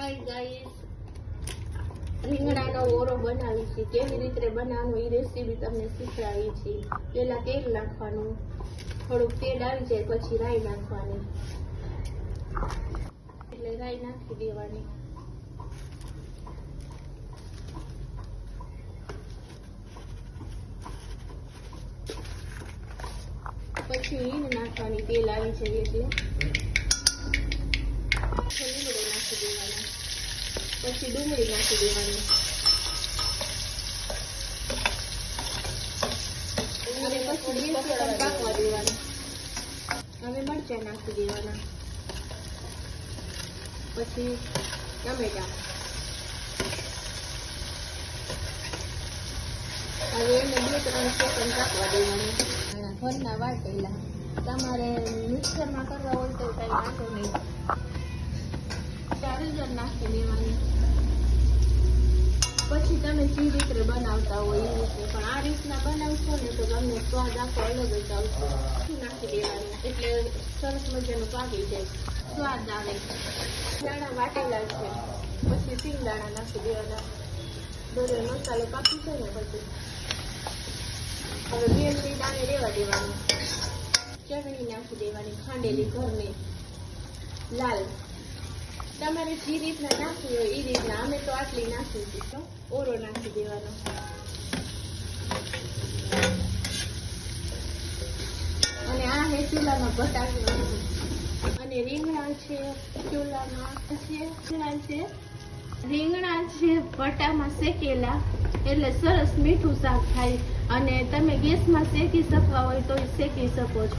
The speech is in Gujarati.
હાય ગાઈસ, રીંગણાનો ઓરો બનાવી છે. કેવી રીતે બનાવવાનો એ રેસીપી તમને શીખવાડી છે. પહેલા તેલ નાખવાનું, થોડુંક તેલ આવી જાય પછી રાઈ નાખવાની, એટલે રાઈ નાખી દેવાની. પછી હિંગ નાખવાની, તેલ આવી જાય એટલે લીમડો નાખી દેવાનો, પછી ડુંગળી નાખી દેવાની, અને પછી 2 સેકન્ડ પાકવા દેવાનું. હવે મરચાં નાખી દેવાના, પછી ટમેટા. હવે એને 2-3 સેકન્ડ પાકવા દેવાનું. ઘરના વાટેલા, તમારે મિક્સરમાં કરવા હોય તો કઈ વાંધો નહીં. હળદર નાખી દેવાની. પછી તમે જે રીતે બનાવતા હોય એ રીતે, પણ આ રીતના બનાવશો ને તો તમને સ્વાદ આખો અલગ જ આવશે. નાખી દેવાનું એટલે સરસ મજાનું પાકી જાય, સ્વાદ આવે. દાણા વાટેલા છે, પછી સિંગદાણા નાખી દેવાના. બધો મસાલો પાકી છે ને પછી હવે 2 મિનિટ આને રેવા દેવાનું. ચટણી નાખી દેવાની, ખાંડેલી ઘરની લાલ. તમારે જે રીતના નાખવી હોય એ રીતના, અમે તો આટલી નાખી છે. ઓરો નાખી દેવાનો, અને આ હે ચૂલામાં બટાકા અને રીંગણા છે. ચૂલામાં રીંગણા છે બટામાં શેકેલા, એટલે સરસ મીઠું શાક થાય. અને તમે ગેસમાં શેકી શકવા હોય તો શેકી શકો છો.